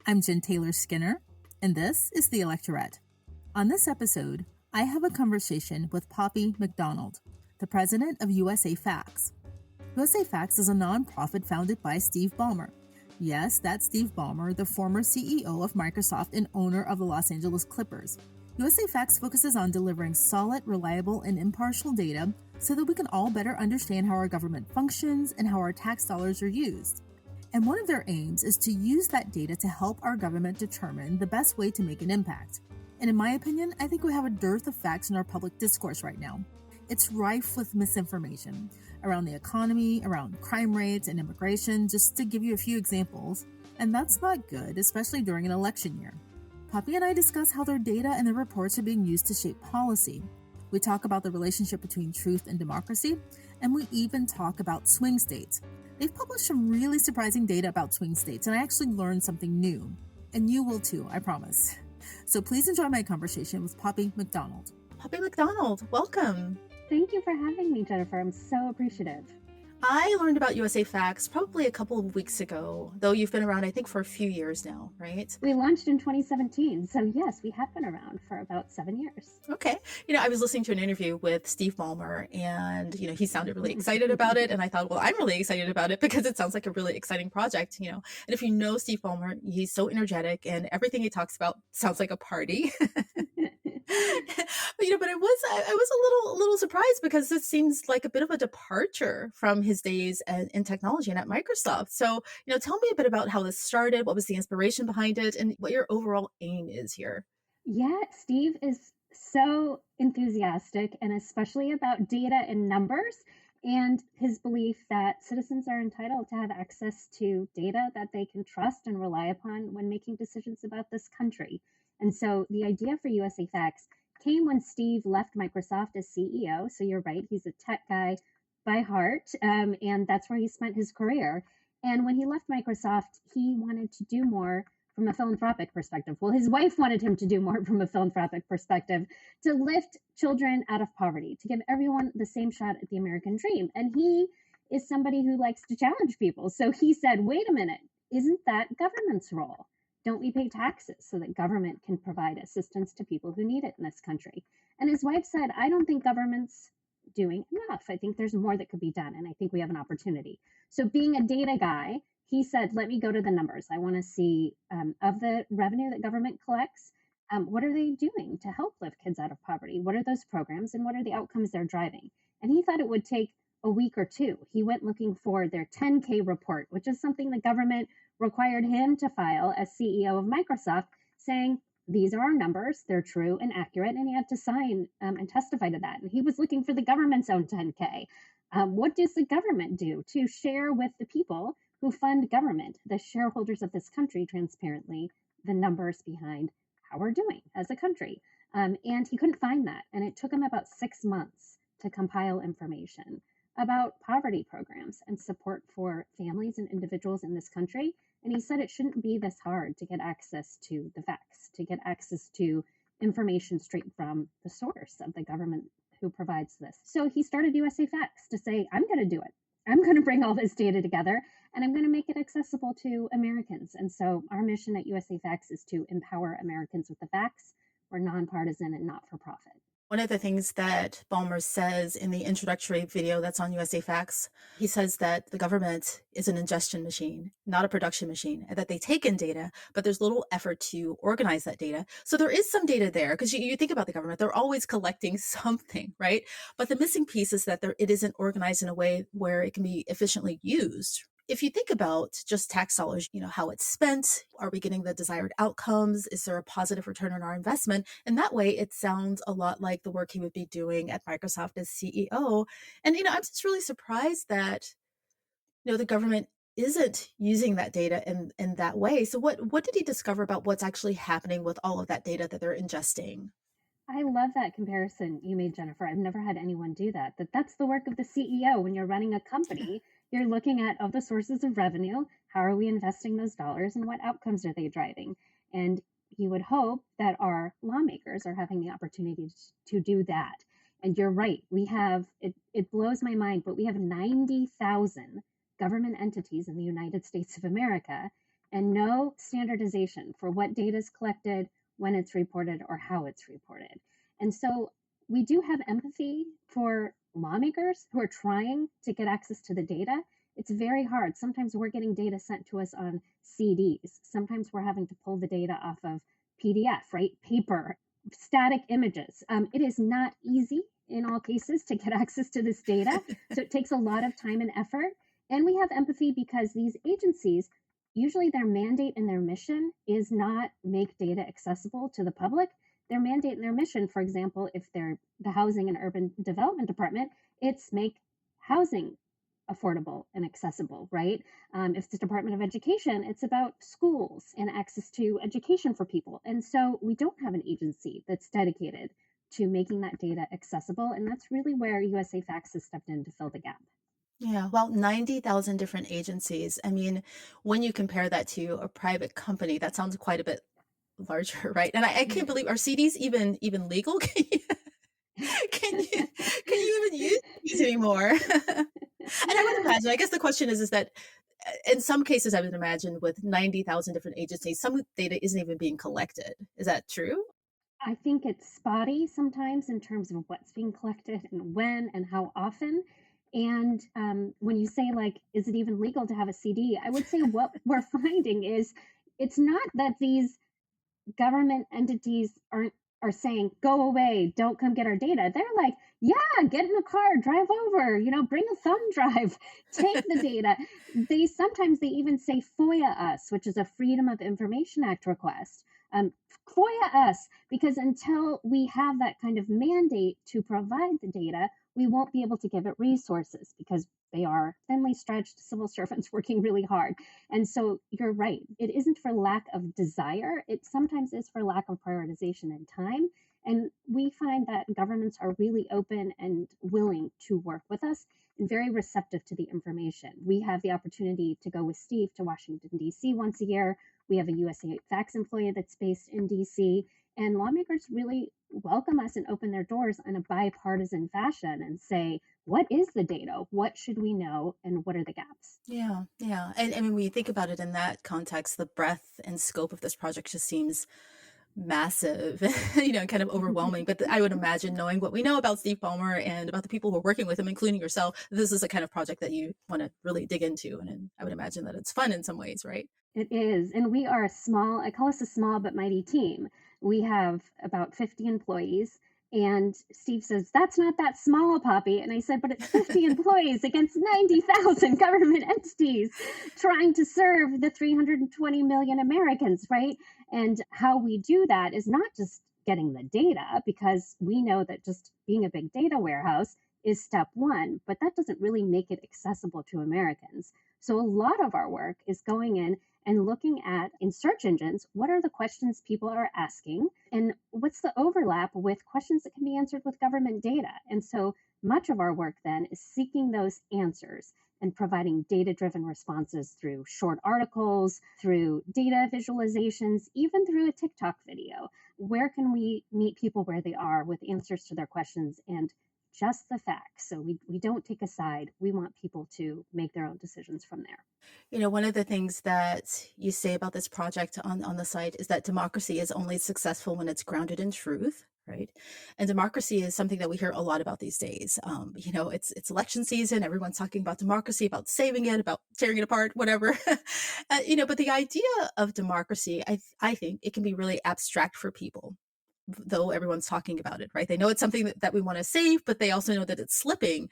I'm Jen Taylor Skinner, and this is the Electorette. On this episode, I have a conversation with Poppy MacDonald, the president of USAFacts. USAFacts is a nonprofit founded by Steve Ballmer. Yes, that's Steve Ballmer, the former CEO of Microsoft and owner of the Los Angeles Clippers. USAFacts focuses on delivering solid, reliable, and impartial data so that we can all better understand how our government functions and how our tax dollars are used. And one of their aims is to use that data to help our government determine the best way to make an impact. And in my opinion, I think we have a dearth of facts in our public discourse right now. It's rife with misinformation around the economy, around crime rates and immigration, just to give you a few examples. And that's not good, especially during an election year. Poppy and I discuss how their data and their reports are being used to shape policy. We talk about the relationship between truth and democracy, and we even talk about swing states. They've published some really surprising data about swing states, and I actually learned something new. And you will too, I promise. So please enjoy my conversation with Poppy MacDonald. Poppy MacDonald, welcome. Thank you for having me, Jennifer. I'm so appreciative. I learned about USAFacts probably a couple of weeks ago, though you've been around, I think, for a few years now, right? We launched in 2017, so yes, we have been around for about 7 years. Okay. I was listening to an interview with Steve Ballmer, and, he sounded really excited about it, and I thought, well, I'm really excited about it because it sounds like a really exciting project, And if you know Steve Ballmer, he's so energetic, and everything he talks about sounds like a party. But I was a little surprised because this seems like a bit of a departure from his days in technology and at Microsoft. So, tell me a bit about how this started, what was the inspiration behind it, and what your overall aim is here. Yeah, Steve is so enthusiastic, and especially about data and numbers, and his belief that citizens are entitled to have access to data that they can trust and rely upon when making decisions about this country. And so the idea for USAFacts came when Steve left Microsoft as CEO. So you're right, he's a tech guy by heart, and that's where he spent his career. And when he left Microsoft, he wanted to do more from a philanthropic perspective. Well, his wife wanted him to do more from a philanthropic perspective, to lift children out of poverty, to give everyone the same shot at the American dream. And he is somebody who likes to challenge people. So he said, wait a minute, isn't that government's role? Don't we pay taxes so that government can provide assistance to people who need it in this country? And his wife said, I don't think government's doing enough. I think there's more that could be done, and I think we have an opportunity. So being a data guy, he said, let me go to the numbers. I want to see of the revenue that government collects, what are they doing to help lift kids out of poverty? What are those programs, and what are the outcomes they're driving? And he thought it would take a week or two. He went looking for their 10K report, which is something the government required him to file as CEO of Microsoft, saying, these are our numbers, they're true and accurate, and he had to sign and testify to that. And he was looking for the government's own 10K. What does the government do to share with the people who fund government, the shareholders of this country, transparently, the numbers behind how we're doing as a country? And he couldn't find that. And it took him about 6 months to compile information about poverty programs and support for families and individuals in this country. And he said it shouldn't be this hard to get access to the facts, to get access to information straight from the source of the government who provides this. So he started USAFacts to say, I'm going to do it. I'm going to bring all this data together, and I'm going to make it accessible to Americans. And so our mission at USAFacts is to empower Americans with the facts. We're nonpartisan and not-for-profit. One of the things that Ballmer says in the introductory video that's on USAFacts, he says that the government is an ingestion machine, not a production machine, and that they take in data, but there's little effort to organize that data. So there is some data there, because you think about the government, they're always collecting something, right? But the missing piece is that it isn't organized in a way where it can be efficiently used. If you think about just tax dollars, how it's spent, are we getting the desired outcomes? Is there a positive return on our investment? And that way, it sounds a lot like the work he would be doing at Microsoft as CEO. And, I'm just really surprised that, the government isn't using that data in that way. So what did he discover about what's actually happening with all of that data that they're ingesting? I love that comparison you made, Jennifer. I've never had anyone do that. That's the work of the CEO when you're running a company. You're looking at, of the sources of revenue, how are we investing those dollars and what outcomes are they driving? And you would hope that our lawmakers are having the opportunity to do that. And you're right, we have, it blows my mind, but we have 90,000 government entities in the United States of America. and no standardization for what data is collected, when it's reported, or how it's reported. And so we do have empathy for lawmakers who are trying to get access to the data. It's very hard. Sometimes we're getting data sent to us on CDs. Sometimes we're having to pull the data off of PDF, right? Paper, static images. It is not easy in all cases to get access to this data. So it takes a lot of time and effort. And we have empathy because these agencies, usually their mandate and their mission is not make data accessible to the public. Their mandate and their mission, for example, if they're the Housing and Urban Development Department, it's make housing affordable and accessible, right? If it's the Department of Education, it's about schools and access to education for people. And so we don't have an agency that's dedicated to making that data accessible. And that's really where USAFacts has stepped in to fill the gap. Yeah, well, 90,000 different agencies. I mean, when you compare that to a private company, that sounds quite a bit larger, right? And I can't believe, are CDs even legal? Can you even use these anymore? And I would imagine, I guess the question is that in some cases, I would imagine with 90,000 different agencies, some data isn't even being collected. Is that true? I think it's spotty sometimes in terms of what's being collected and when and how often. And when you say, like, is it even legal to have a CD? I would say what we're finding is it's not that these government entities are saying, go away, don't come get our data. They're like, yeah, get in a car, drive over, bring a thumb drive, take the data. They even say FOIA us, which is a Freedom of Information Act request. FOIA us, because until we have that kind of mandate to provide the data, we won't be able to give it resources because they are thinly stretched civil servants working really hard. And so you're right. It isn't for lack of desire. It sometimes is for lack of prioritization and time. And we find that governments are really open and willing to work with us and very receptive to the information. We have the opportunity to go with Steve to Washington, D.C. once a year. We have a USAFacts employee that's based in D.C. And lawmakers really welcome us and open their doors in a bipartisan fashion and say, what is the data? What should we know? And what are the gaps? Yeah, yeah. And I mean, when you think about it in that context, the breadth and scope of this project just seems massive, kind of overwhelming. But I would imagine, knowing what we know about Steve Ballmer and about the people who are working with him, including yourself, this is a kind of project that you want to really dig into. And I would imagine that it's fun in some ways, right? It is. And we are I call us a small but mighty team. We have about 50 employees. And Steve says, that's not that small, Poppy. And I said, but it's 50 employees against 90,000 government entities trying to serve the 320 million Americans, right? And how we do that is not just getting the data, because we know that just being a big data warehouse is step one, but that doesn't really make it accessible to Americans. So a lot of our work is going in and looking at, in search engines, what are the questions people are asking and what's the overlap with questions that can be answered with government data. And so much of our work then is seeking those answers and providing data-driven responses through short articles, through data visualizations, even through a TikTok video. Where can we meet people where they are with answers to their questions and just the facts? So we don't take a side. We want people to make their own decisions from there. One of the things that you say about this project on the site is that democracy is only successful when it's grounded in truth, right? And democracy is something that we hear a lot about these days. It's election season. Everyone's talking about democracy, about saving it, about tearing it apart, whatever. But the idea of democracy, I think it can be really abstract for people, though everyone's talking about it, right? They know it's something that we want to save, but they also know that it's slipping.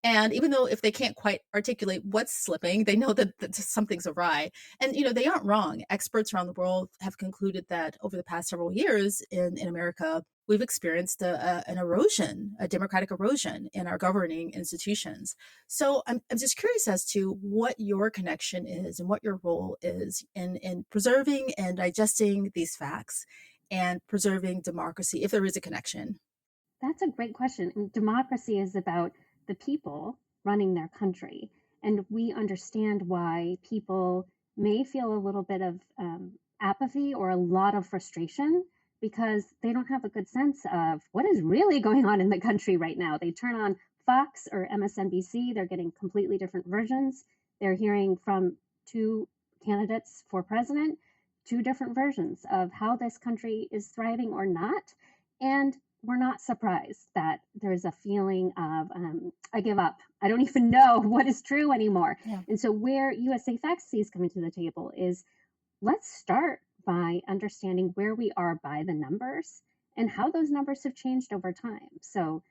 And even though if they can't quite articulate what's slipping, they know that something's awry. And, they aren't wrong. Experts around the world have concluded that over the past several years in America, we've experienced an erosion, a democratic erosion in our governing institutions. So I'm just curious as to what your connection is and what your role is in preserving and digesting these facts and preserving democracy, if there is a connection. That's a great question. And democracy is about the people running their country. And we understand why people may feel a little bit of apathy or a lot of frustration because they don't have a good sense of what is really going on in the country right now. They turn on Fox or MSNBC, they're getting completely different versions. They're hearing from two candidates for president, two different versions of how this country is thriving or not. And we're not surprised that there's a feeling of, I give up. I don't even know what is true anymore. Yeah. And so, where USA Facts sees coming to the table is let's start by understanding where we are by the numbers and how those numbers have changed over time. So,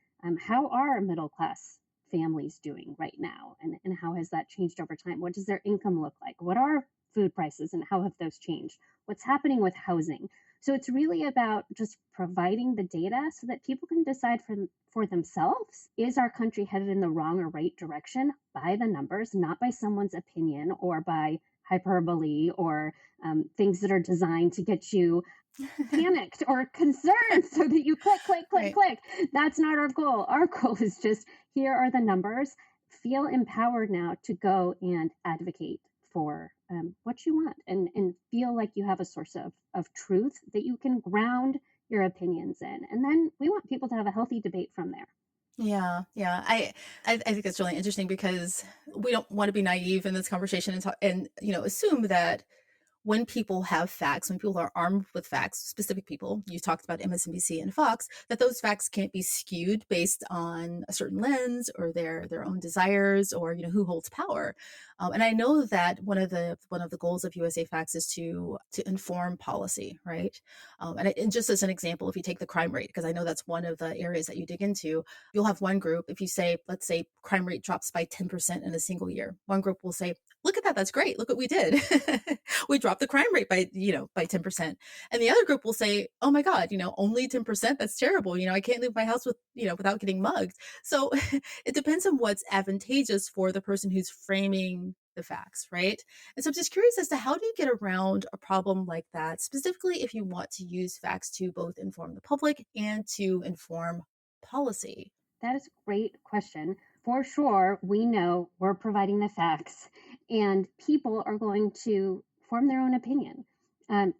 how are middle class families doing right now? And how has that changed over time? What does their income look like? What are food prices and how have those changed? What's happening with housing? So, it's really about just providing the data so that people can decide for themselves, is our country headed in the wrong or right direction by the numbers, not by someone's opinion or by hyperbole or things that are designed to get you panicked or concerned so that you click, click, click, Right. click. That's not our goal. Our goal is just here are the numbers. Feel empowered now to go and advocate for what you want and feel like you have a source of truth that you can ground your opinions in. And then we want people to have a healthy debate from there. Yeah, yeah. I think that's really interesting because we don't want to be naive in this conversation and assume that when people have facts, when people are armed with facts, specific people, you talked about MSNBC and Fox, that those facts can't be skewed based on a certain lens or their own desires or who holds power. And I know that one of the goals of USA Facts is to inform policy, right? And just as an example, if you take the crime rate, because I know that's one of the areas that you dig into, you'll have one group. If you say, let's say, crime rate drops by 10% in a single year, one group will say, look at that, that's great. Look what we did. We dropped the crime rate by 10%. And the other group will say, oh my God, only 10%, that's terrible. I can't leave my house without getting mugged. So it depends on what's advantageous for the person who's framing the facts, right? And so I'm just curious as to how do you get around a problem like that, specifically if you want to use facts to both inform the public and to inform policy? That is a great question. For sure, we know we're providing the facts, and people are going to form their own opinion.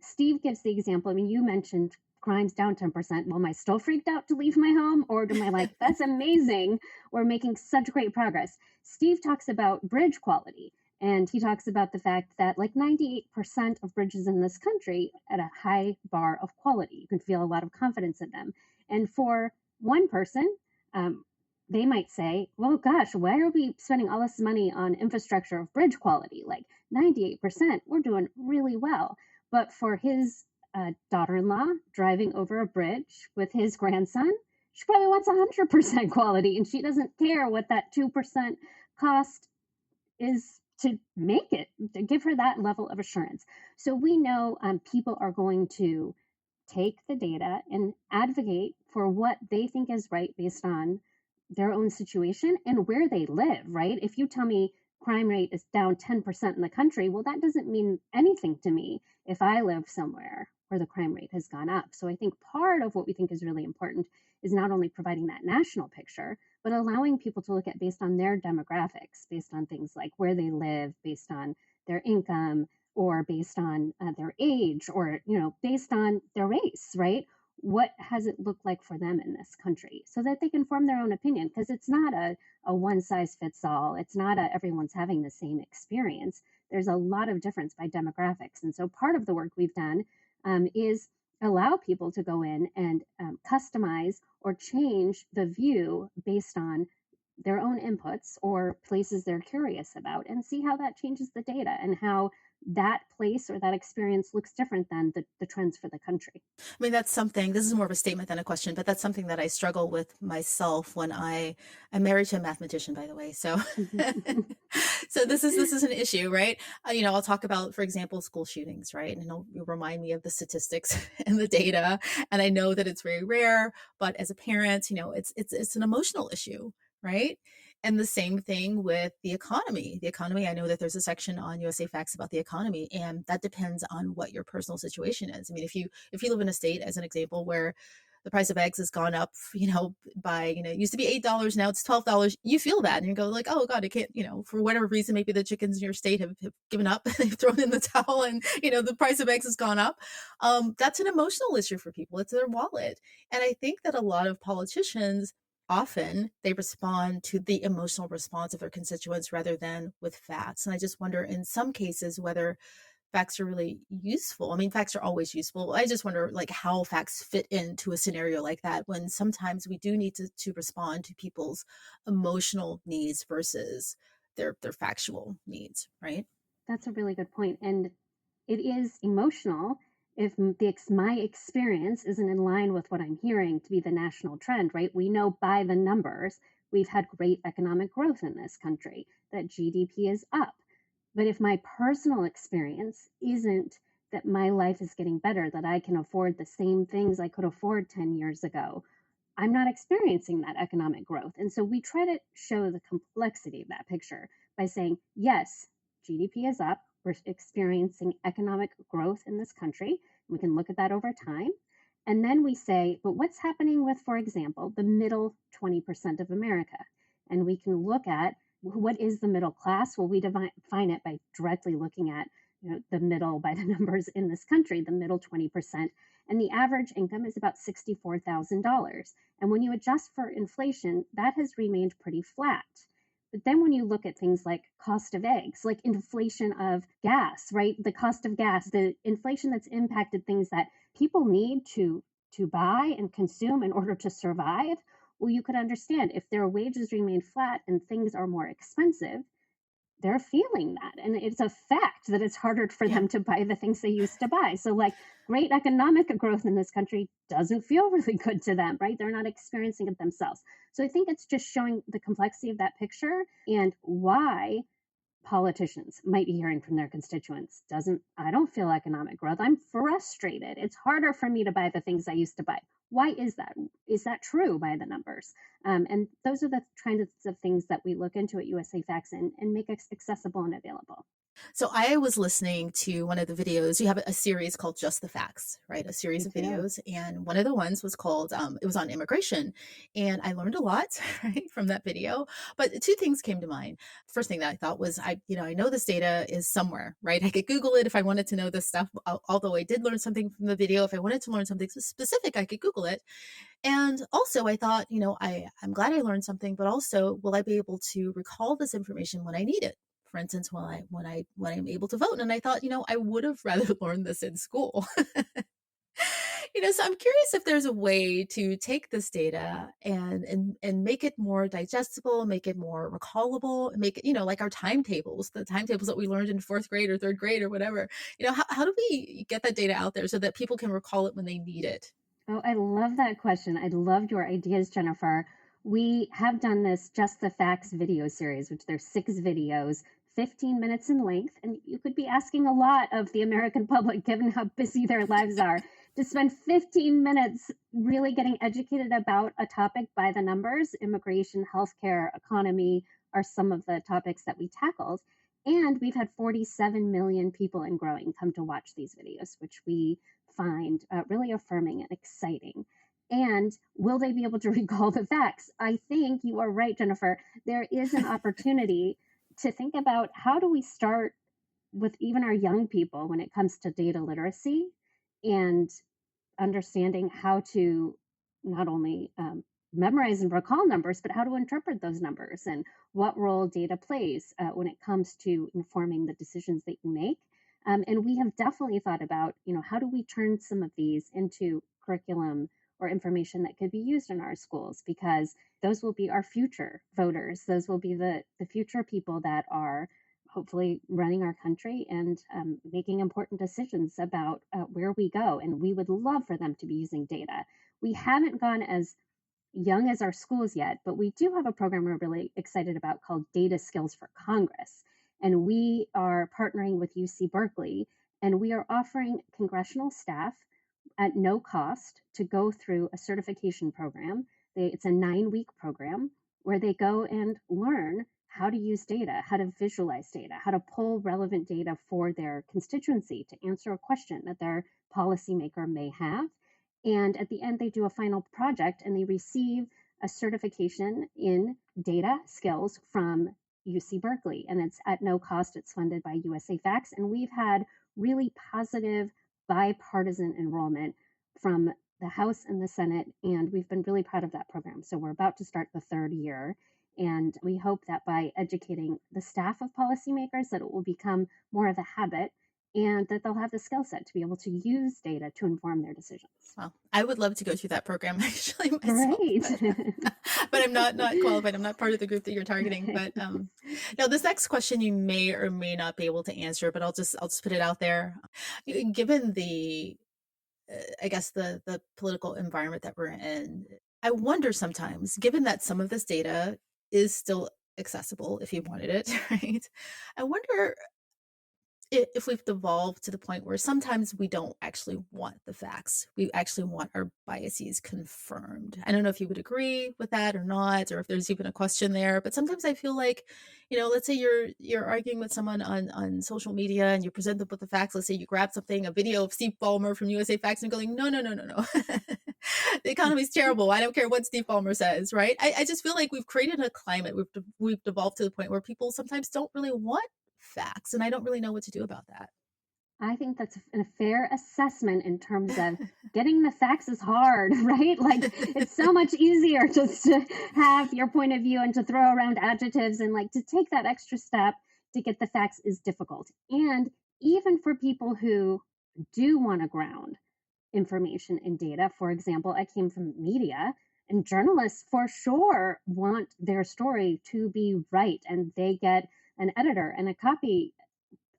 Steve gives the example. I mean, you mentioned crimes down 10%. Well, am I still freaked out to leave my home? Or am I like, that's amazing? We're making such great progress. Steve talks about bridge quality. And he talks about the fact that like 98% of bridges in this country at a high bar of quality. You can feel a lot of confidence in them. And for one person, they might say, well, gosh, why are we spending all this money on infrastructure of bridge quality? Like 98%, we're doing really well. But for his daughter-in-law driving over a bridge with his grandson, she probably wants 100% quality, and she doesn't care what that 2% cost is to make it, to give her that level of assurance. So we know people are going to take the data and advocate for what they think is right based on their own situation and where they live, right? If you tell me crime rate is down 10% in the country, well, that doesn't mean anything to me if I live somewhere where the crime rate has gone up. So I think part of what we think is really important is not only providing that national picture, but allowing people to look at based on their demographics, based on things like where they live, based on their income, or based on their age, or based on their race, right? What has it looked like for them in this country so that they can form their own opinion? Because it's not a one size fits all. It's not everyone's having the same experience. There's a lot of difference by demographics. And so part of the work we've done is allow people to go in and customize or change the view based on their own inputs or places they're curious about and see how that changes the data and how that place or that experience looks different than the trends for the country. I mean, that's something, this is more of a statement than a question, but that's something that I struggle with myself when I'm married to a mathematician, by the way. So, so this is an issue, right? I'll talk about, for example, school shootings, right? And it'll remind me of the statistics and the data. And I know that it's very rare, but as a parent, it's an emotional issue, right? And the same thing with the economy. The economy, I know that there's a section on USA Facts about the economy, and that depends on what your personal situation is. I mean, if you live in a state, as an example, where the price of eggs has gone up, by, it used to be $8, now it's $12, you feel that and you go like, oh God, I can't, for whatever reason, maybe the chickens in your state have given up, they've thrown in the towel and, the price of eggs has gone up. That's an emotional issue for people. It's their wallet. And I think that a lot of politicians often they respond to the emotional response of their constituents rather than with facts. And I just wonder in some cases whether facts are really useful. I mean, facts are always useful. I just wonder like how facts fit into a scenario like that when sometimes we do need to respond to people's emotional needs versus their factual needs, right? That's a really good point. And it is emotional if my experience isn't in line with what I'm hearing to be the national trend, right? We know by the numbers we've had great economic growth in this country, that GDP is up. But if my personal experience isn't that my life is getting better, that I can afford the same things I could afford 10 years ago, I'm not experiencing that economic growth. And so we try to show the complexity of that picture by saying, yes, GDP is up. We're experiencing economic growth in this country. We can look at that over time. And then we say, but what's happening with, for example, the middle 20% of America? And we can look at what is the middle class? Well, we define it by directly looking at the middle by the numbers in this country, the middle 20%. And the average income is about $64,000. And when you adjust for inflation, that has remained pretty flat. But then when you look at things like cost of eggs, like inflation of gas, right? The cost of gas, the inflation that's impacted things that people need to buy and consume in order to survive. Well, you could understand if their wages remain flat and things are more expensive, they're feeling that. And it's a fact that it's harder for Yeah. them to buy the things they used to buy. So, like, great economic growth in this country doesn't feel really good to them, right? They're not experiencing it themselves. So, I think it's just showing the complexity of that picture and why politicians might be hearing from their constituents doesn't I don't feel economic growth. I'm frustrated. It's harder for me to buy the things I used to buy. Why is that? Is that true by the numbers? And those are the kinds of things that we look into at USA Facts and make accessible and available. So I was listening to one of the videos. You have a series called Just the Facts, right? A We series of do. videos. And one of the ones was called, it was on immigration. And I learned a lot, right, from that video. But two things came to mind. First thing that I thought was, I know this data is somewhere, right? I could Google it if I wanted to know this stuff. Although I did learn something from the video, if I wanted to learn something specific, I could Google it. And also I thought, I'm glad I learned something, but also will I be able to recall this information when I need it? For instance, when I'm able to vote. And I thought, I would have rather learned this in school. So I'm curious if there's a way to take this data and make it more digestible, make it more recallable, make it, like our timetables, the timetables that we learned in fourth grade or third grade or whatever. How do we get that data out there so that people can recall it when they need it? Oh, I love that question. I love your ideas, Jennifer. We have done this Just the Facts video series, which there's 6 videos, 15 minutes in length. And you could be asking a lot of the American public, given how busy their lives are, to spend 15 minutes really getting educated about a topic by the numbers. Immigration, healthcare, economy are some of the topics that we tackled. And we've had 47 million people and growing come to watch these videos, which we find really affirming and exciting. And will they be able to recall the facts? I think you are right, Jennifer. There is an opportunity to think about how do we start with even our young people when it comes to data literacy and understanding how to not only memorize and recall numbers, but how to interpret those numbers and what role data plays when it comes to informing the decisions that you make. And we have definitely thought about, how do we turn some of these into curriculum or information that could be used in our schools? Because those will be our future voters. Those will be the future people that are hopefully running our country and making important decisions about where we go. And we would love for them to be using data. We haven't gone as young as our schools yet, but we do have a program we're really excited about called Data Skills for Congress. And we are partnering with UC Berkeley, and we are offering congressional staff at no cost to go through a certification program. It's a 9-week program where they go and learn how to use data, how to visualize data, how to pull relevant data for their constituency to answer a question that their policymaker may have. And at the end, they do a final project and they receive a certification in data skills from UC Berkeley. And it's at no cost. It's funded by USAFacts. And we've had really positive bipartisan enrollment from the House and the Senate, and we've been really proud of that program. So we're about to start the third year. And we hope that by educating the staff of policymakers, that it will become more of a habit and that they'll have the skill set to be able to use data to inform their decisions. Well, I would love to go through that program actually myself, Great. but I'm not qualified. I'm not part of the group that you're targeting. But now this next question you may or may not be able to answer, but I'll just put it out there. Given the I guess the political environment that we're in, I wonder sometimes, given that some of this data is still accessible if you wanted it, right? I wonder if we've devolved to the point where sometimes we don't actually want the facts. We actually want our biases confirmed. I don't know if you would agree with that or not, or if there's even a question there. But sometimes I feel like, let's say you're arguing with someone on social media and you present them with the facts. Let's say you grab something, a video of Steve Ballmer from USA Facts, and going, no, no, no, no, no. The economy is terrible. I don't care what Steve Ballmer says, right? I just feel like we've created a climate. We've devolved to the point where people sometimes don't really want facts, and I don't really know what to do about that. I think that's a fair assessment in terms of getting the facts is hard, right? Like it's so much easier just to have your point of view and to throw around adjectives, and like to take that extra step to get the facts is difficult. And even for people who do want to ground information in data, for example, I came from media, and journalists for sure want their story to be right, and they get an editor and a copy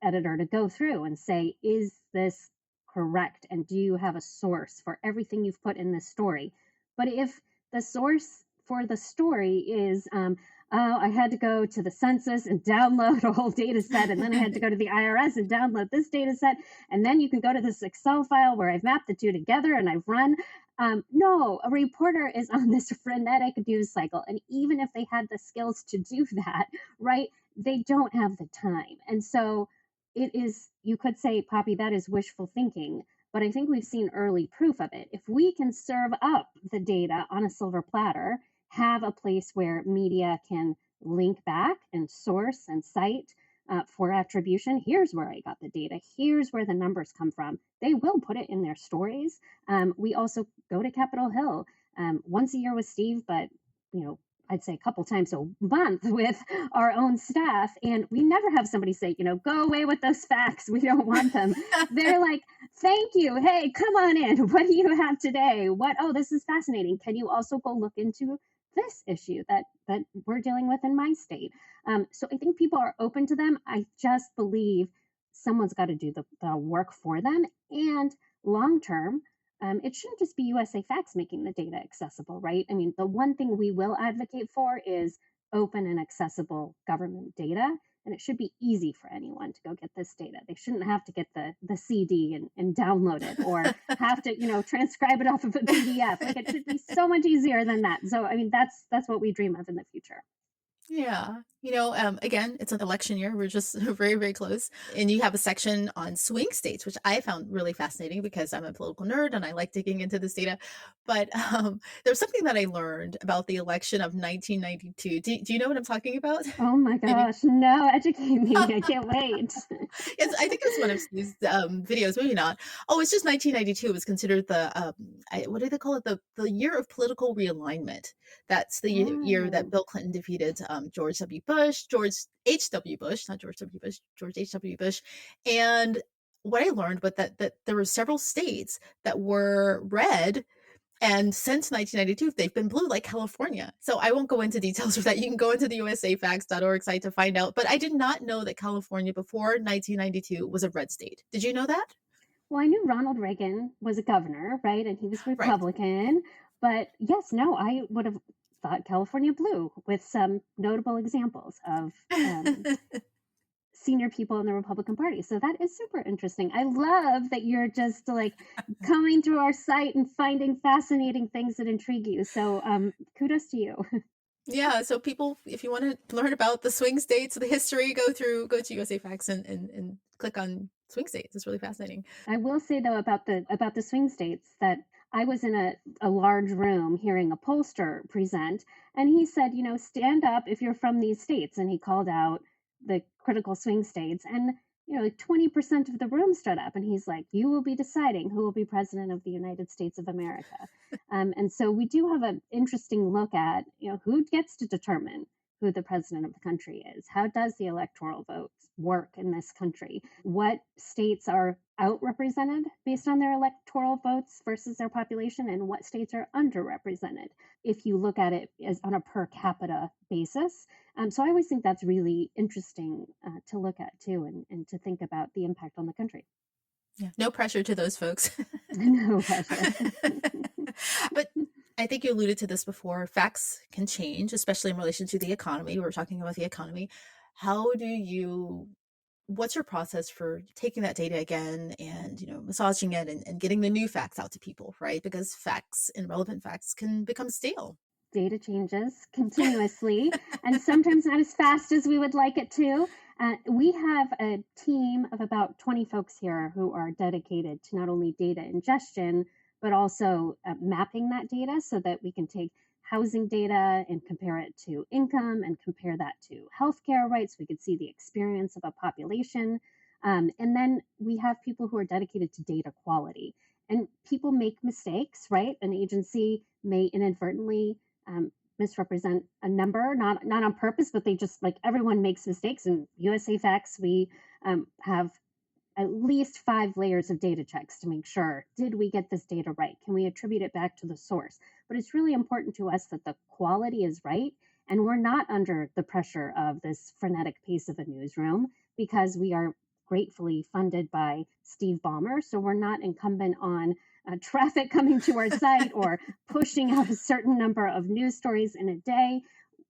editor to go through and say, is this correct? And do you have a source for everything you've put in this story? But if the source for the story is, oh, I had to go to the census and download a whole data set, and then I had to go to the IRS and download this data set, and then you can go to this Excel file where I've mapped the two together and I've run. No, a reporter is on this frenetic news cycle. And even if they had the skills to do that, right, they don't have the time. And so it is, you could say, Poppy, that is wishful thinking, but I think we've seen early proof of it. If we can serve up the data on a silver platter, have a place where media can link back and source and cite for attribution. Here's where I got the data. Here's where the numbers come from. They will put it in their stories. We also go to Capitol Hill once a year with Steve, but I'd say a couple times a month with our own staff. And we never have somebody say, go away with those facts. We don't want them. They're like, thank you. Hey, come on in. What do you have today? Oh, this is fascinating. Can you also go look into this issue that we're dealing with in my state? So I think people are open to them. I just believe someone's got to do the work for them. And long term, it shouldn't just be USA Facts making the data accessible, right? I mean, the one thing we will advocate for is open and accessible government data, and it should be easy for anyone to go get this data. They shouldn't have to get the CD and download it, or have to, transcribe it off of a PDF. Like, it should be so much easier than that. So, I mean, that's what we dream of in the future. Yeah. Again, it's an election year. We're just very, very close. And you have a section on swing states, which I found really fascinating because I'm a political nerd and I like digging into this data. But there's something that I learned about the election of 1992. Do you know what I'm talking about? Oh my gosh, no, educate me. I can't wait. I think it's one of Steve's videos, maybe not. Oh, it's just 1992. It was considered the, what do they call it? The year of political realignment. That's the year that Bill Clinton defeated George W. Bush, George H.W. Bush, not George W. Bush, George H.W. Bush. And what I learned was that there were several states that were red, and since 1992, they've been blue, like California. So I won't go into details of that. You can go into the USAFacts.org site to find out. But I did not know that California before 1992 was a red state. Did you know that? Well, I knew Ronald Reagan was a governor, right? And he was Republican. Right. But yes, no, I would have thought California blue, with some notable examples of senior people in the Republican Party. So that is super interesting. I love that you're just like coming through our site and finding fascinating things that intrigue you. So kudos to you. Yeah. So people, if you want to learn about the swing states, the history, go to USA Facts and click on swing states. It's really fascinating. I will say though about the swing states that I was in a large room hearing a pollster present, and he said, stand up if you're from these states. And he called out the critical swing states. And, like 20% of the room stood up, and he's like, you will be deciding who will be president of the United States of America. And so we do have an interesting look at, who gets to determine who the president of the country is. How does the electoral votes work in this country? What states are outrepresented based on their electoral votes versus their population, and what states are underrepresented if you look at it as on a per capita basis. So I always think that's really interesting to look at too, and to think about the impact on the country. Yeah, no pressure to those folks. No pressure. But I think you alluded to this before. Facts can change, especially in relation to the economy. We're talking about the economy. What's your process for taking that data again and, massaging it and getting the new facts out to people, right? Because facts and relevant facts can become stale. Data changes continuously and sometimes not as fast as we would like it to. We have a team of about 20 folks here who are dedicated to not only data ingestion, but also mapping that data so that we can take housing data and compare it to income and compare that to healthcare rights. We could see the experience of a population. And then we have people who are dedicated to data quality. And people make mistakes, right? An agency may inadvertently misrepresent a number, not on purpose, but they just, like, everyone makes mistakes. In USAFacts, we have at least 5 layers of data checks to make sure, did we get this data right? Can we attribute it back to the source? But it's really important to us that the quality is right, and we're not under the pressure of this frenetic pace of a newsroom, because we are gratefully funded by Steve Ballmer, so we're not incumbent on traffic coming to our site or pushing out a certain number of news stories in a day.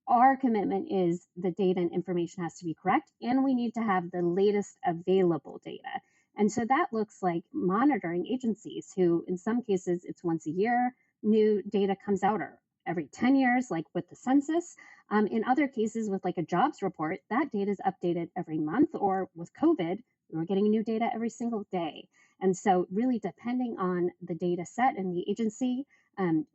Our commitment is the data and information has to be correct, and we need to have the latest available data. And so that looks like monitoring agencies who, in some cases, it's once a year, new data comes out, or every 10 years, like with the census. In other cases, with like a jobs report, that data is updated every month, or with COVID, we were getting new data every single day. And so really depending on the data set and the agency,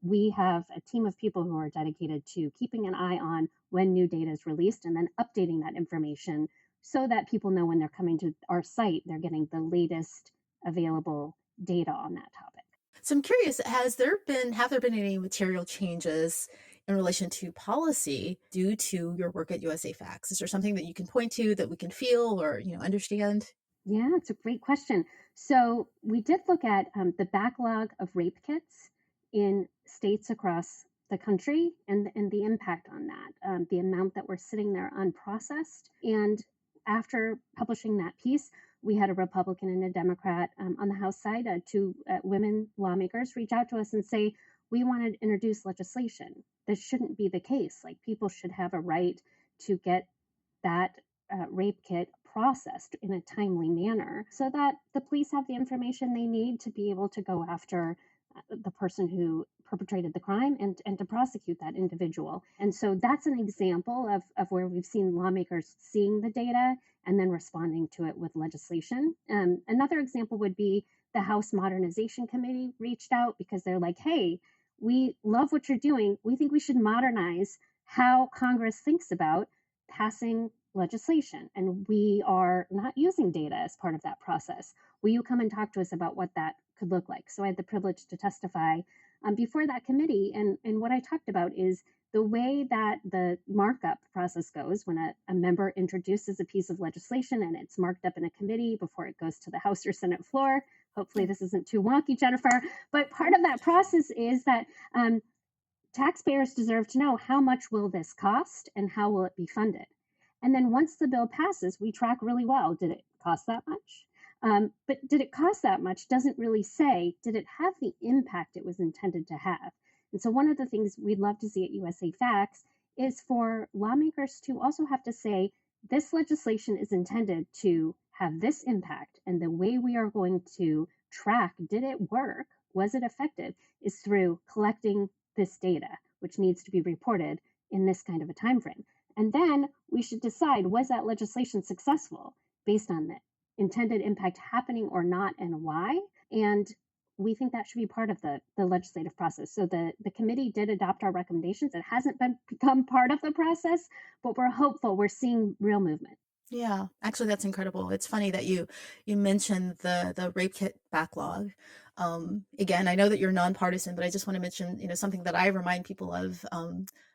we have a team of people who are dedicated to keeping an eye on when new data is released and then updating that information so that people know when they're coming to our site, they're getting the latest available data on that topic. So I'm curious, have there been any material changes in relation to policy due to your work at USAFacts? Is there something that you can point to that we can feel or, understand? Yeah, it's a great question. So we did look at the backlog of rape kits in states across the country and the impact on that, the amount that were sitting there unprocessed. And after publishing that piece, we had a Republican and a Democrat on the House side, 2 women lawmakers reach out to us and say, we want to introduce legislation. This shouldn't be the case. Like, people should have a right to get that rape kit processed in a timely manner so that the police have the information they need to be able to go after the person who perpetrated the crime and to prosecute that individual. And so that's an example of where we've seen lawmakers seeing the data and then responding to it with legislation. Another example would be the House Modernization Committee reached out because they're like, hey, we love what you're doing. We think we should modernize how Congress thinks about passing legislation, and we are not using data as part of that process. Will you come and talk to us about what that could look like? So I had the privilege to testify before that committee, and what I talked about is the way that the markup process goes when a member introduces a piece of legislation and it's marked up in a committee before it goes to the House or Senate floor. Hopefully this isn't too wonky, Jennifer, but part of that process is that taxpayers deserve to know, how much will this cost and how will it be funded? And then once the bill passes, we track really well. Did it cost that much? But did it cost that much doesn't really say, did it have the impact it was intended to have? And so one of the things we'd love to see at USAFacts is for lawmakers to also have to say, this legislation is intended to have this impact, and the way we are going to track, did it work? Was it effective? Is through collecting this data, which needs to be reported in this kind of a time frame. And then we should decide, was that legislation successful based on the intended impact happening or not, and why? And we think that should be part of the legislative process. So the committee did adopt our recommendations. It hasn't become part of the process, but we're hopeful. We're seeing real movement. Yeah, actually, that's incredible. It's funny that you mentioned the rape kit backlog. Again, I know that you're nonpartisan, but I just want to mention, something that I remind people of.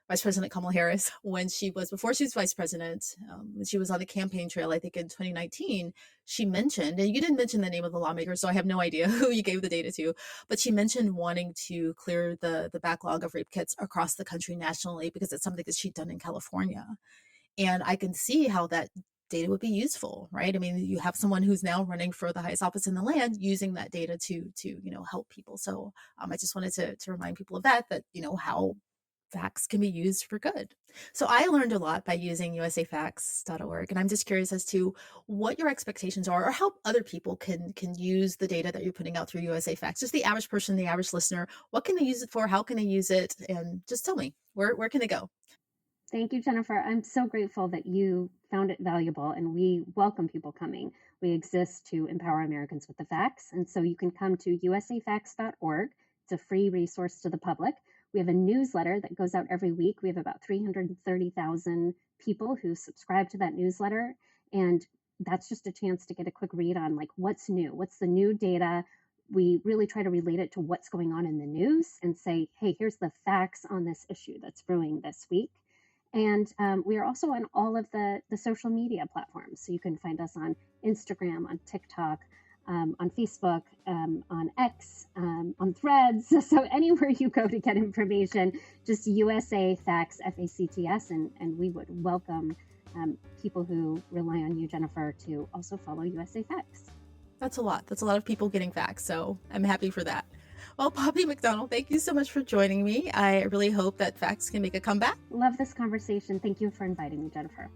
Vice President Kamala Harris, before she was vice president, when she was on the campaign trail, I think in 2019, she mentioned, and you didn't mention the name of the lawmaker, so I have no idea who you gave the data to, but she mentioned wanting to clear the backlog of rape kits across the country nationally because it's something that she'd done in California. And I can see how that data would be useful, right? I mean, you have someone who's now running for the highest office in the land using that data to help people. So I just wanted to remind people of that how facts can be used for good. So I learned a lot by using USAFacts.org, and I'm just curious as to what your expectations are, or how other people can use the data that you're putting out through USA Facts. Just the average person, the average listener, what can they use it for? How can they use it? And just tell me, where can they go? Thank you, Jennifer. I'm so grateful that you found it valuable, and we welcome people coming. We exist to empower Americans with the facts, and so you can come to usafacts.org. It's a free resource to the public. We have a newsletter that goes out every week. We have about 330,000 people who subscribe to that newsletter, and that's just a chance to get a quick read on like what's new, what's the new data. We really try to relate it to what's going on in the news and say, hey, here's the facts on this issue that's brewing this week. And we are also on all of the social media platforms. So you can find us on Instagram, on TikTok, on Facebook, on X, on Threads. So anywhere you go to get information, just USA Facts, FACTS, and we would welcome people who rely on you, Jennifer, to also follow USA Facts. That's a lot. That's a lot of people getting facts. So I'm happy for that. Well, Poppy MacDonald, thank you so much for joining me. I really hope that facts can make a comeback. Love this conversation. Thank you for inviting me, Jennifer.